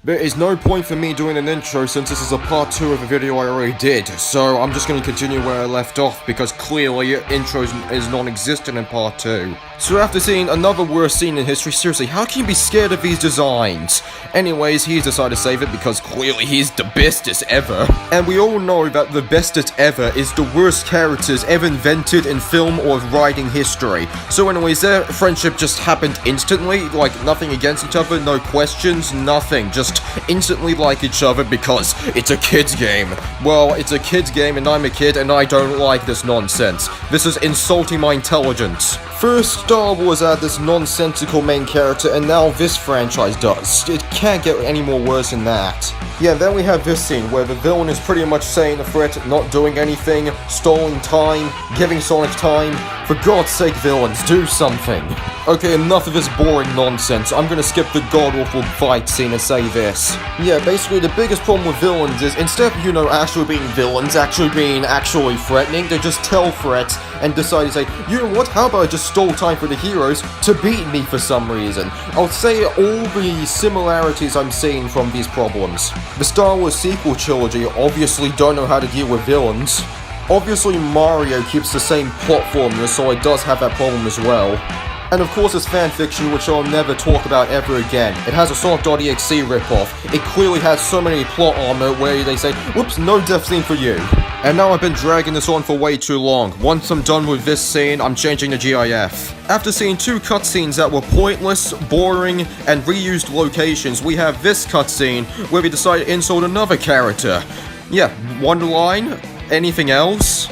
There is no point for me doing an intro since this is a part 2 of a video I already did, so I'm just going to continue where I left off because clearly intro is non-existent in part 2. So after seeing another worst scene in history, seriously, how can you be scared of these designs? Anyways, he's decided to save it because clearly he's the bestest ever. And we all know that the bestest ever is the worst characters ever invented in film or writing history. So anyways, their friendship just happened instantly, like nothing against each other, no questions, nothing, just instantly like each other because it's a kid's game. Well, it's a kid's game and I'm a kid and I don't like this nonsense. This is insulting my intelligence. First, Star Wars had this nonsensical main character and now this franchise does. It can't get any more worse than that. Yeah, then we have this scene where the villain is pretty much saying the threat, not doing anything, stalling time, giving Sonic time. For God's sake, villains, do something. Okay, enough of this boring nonsense. I'm gonna skip the god-awful fight scene and say this. Yeah, basically the biggest problem with villains is instead of, actually being villains, actually threatening, they just tell threats and decide to say, you know what, how about I just stole time for the heroes to beat me for some reason. I'll say all the similarities I'm seeing from these problems. The Star Wars sequel trilogy obviously don't know how to deal with villains. Obviously Mario keeps the same plot formula, so it does have that problem as well. And of course it's fanfiction, which I'll never talk about ever again. It has a Sonic.exe ripoff. It clearly has so many plot armor where they say, whoops, no death scene for you. And now I've been dragging this on for way too long. Once I'm done with this scene, I'm changing the GIF. After seeing 2 cutscenes that were pointless, boring, and reused locations, we have this cutscene where we decide to insult another character. Yeah, one line? Anything else?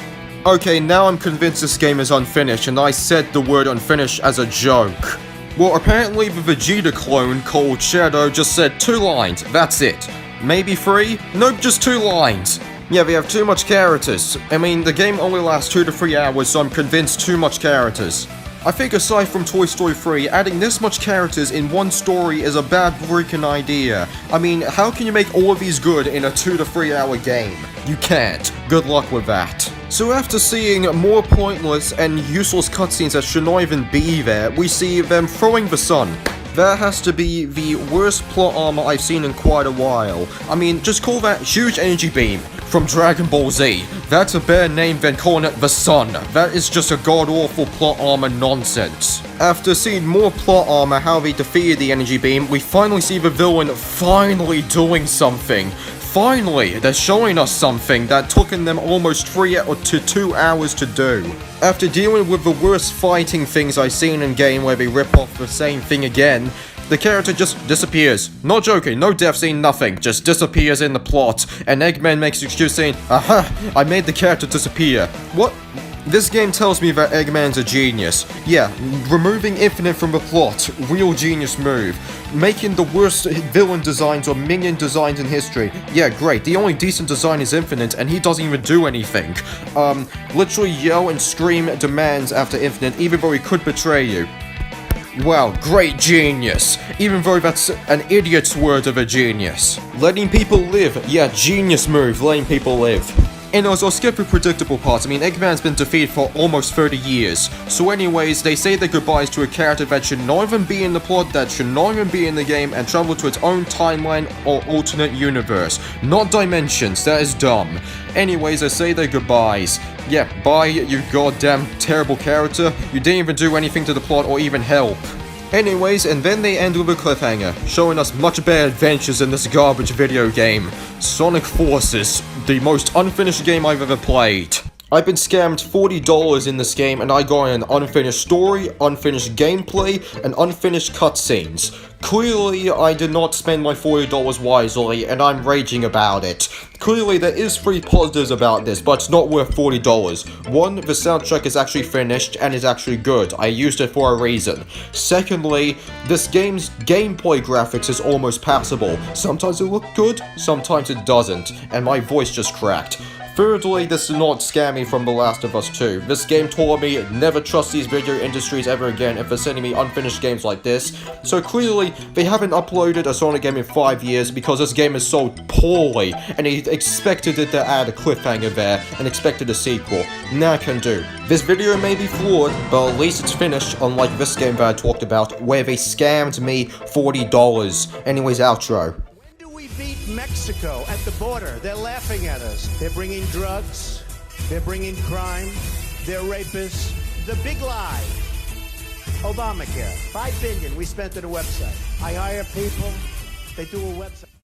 Okay, now I'm convinced this game is unfinished, and I said the word unfinished as a joke. Well, apparently the Vegeta clone called Shadow just said 2 lines, that's it. Maybe 3? Nope, just 2 lines. Yeah, they have too much characters. I mean, the game only lasts 2 to 3 hours, so I'm convinced too much characters. I think aside from Toy Story 3, adding this much characters in one story is a bad freaking idea. I mean, how can you make all of these good in a 2 to 3 hour game? You can't. Good luck with that. So after seeing more pointless and useless cutscenes that should not even be there, we see them throwing the sun. That has to be the worst plot armor I've seen in quite a while. I mean, just call that Huge Energy Beam from Dragon Ball Z. That's a better name than calling it the sun. That is just a god-awful plot armor nonsense. After seeing more plot armor how they defeated the energy beam, we finally see the villain finally doing something. Finally, they're showing us something that took them almost 3 to 2 hours to do. After dealing with the worst fighting things I've seen in game where they rip off the same thing again, the character just disappears. Not joking, no death scene, nothing. Just disappears in the plot, and Eggman makes an excuse saying, aha, I made the character disappear. What? This game tells me that Eggman's a genius. Yeah, removing Infinite from the plot, real genius move. Making the worst villain designs or minion designs in history. Yeah, great, the only decent design is Infinite and he doesn't even do anything. Literally yell and scream demands after Infinite even though he could betray you. Wow, great genius. Even though that's an idiot's word of a genius. Letting people live. Yeah, genius move, letting people live. Anyways, I'll skip the predictable parts. I mean, Eggman's been defeated for almost 30 years. So anyways, they say their goodbyes to a character that should not even be in the plot, that should not even be in the game, and travel to its own timeline or alternate universe. Not dimensions, that is dumb. Anyways, they say their goodbyes. Yeah, bye, you goddamn terrible character. You didn't even do anything to the plot or even help. Anyways, and then they end with a cliffhanger, showing us much better adventures in this garbage video game. Sonic Forces, the most unfinished game I've ever played. I've been scammed $40 in this game and I got an unfinished story, unfinished gameplay, and unfinished cutscenes. Clearly, I did not spend my $40 wisely, and I'm raging about it. Clearly, there is 3 positives about this, but it's not worth $40. 1, the soundtrack is actually finished and is actually good. I used it for a reason. Secondly, this game's gameplay graphics is almost passable. Sometimes it looks good, sometimes it doesn't, and my voice just cracked. Thirdly, this did not scare me from The Last of Us 2. This game taught me never trust these video industries ever again if they're sending me unfinished games like this. So clearly, they haven't uploaded a Sonic game in 5 years because this game is sold poorly, and they expected it to add a cliffhanger there, and expected a sequel. Nah, can do. This video may be flawed, but at least it's finished, unlike this game that I talked about, where they scammed me $40. Anyways, outro. Mexico at the border. They're laughing at us. They're bringing drugs. They're bringing crime. They're rapists. The big lie. Obamacare. $5 billion we spent on a website. I hire people. They do a website.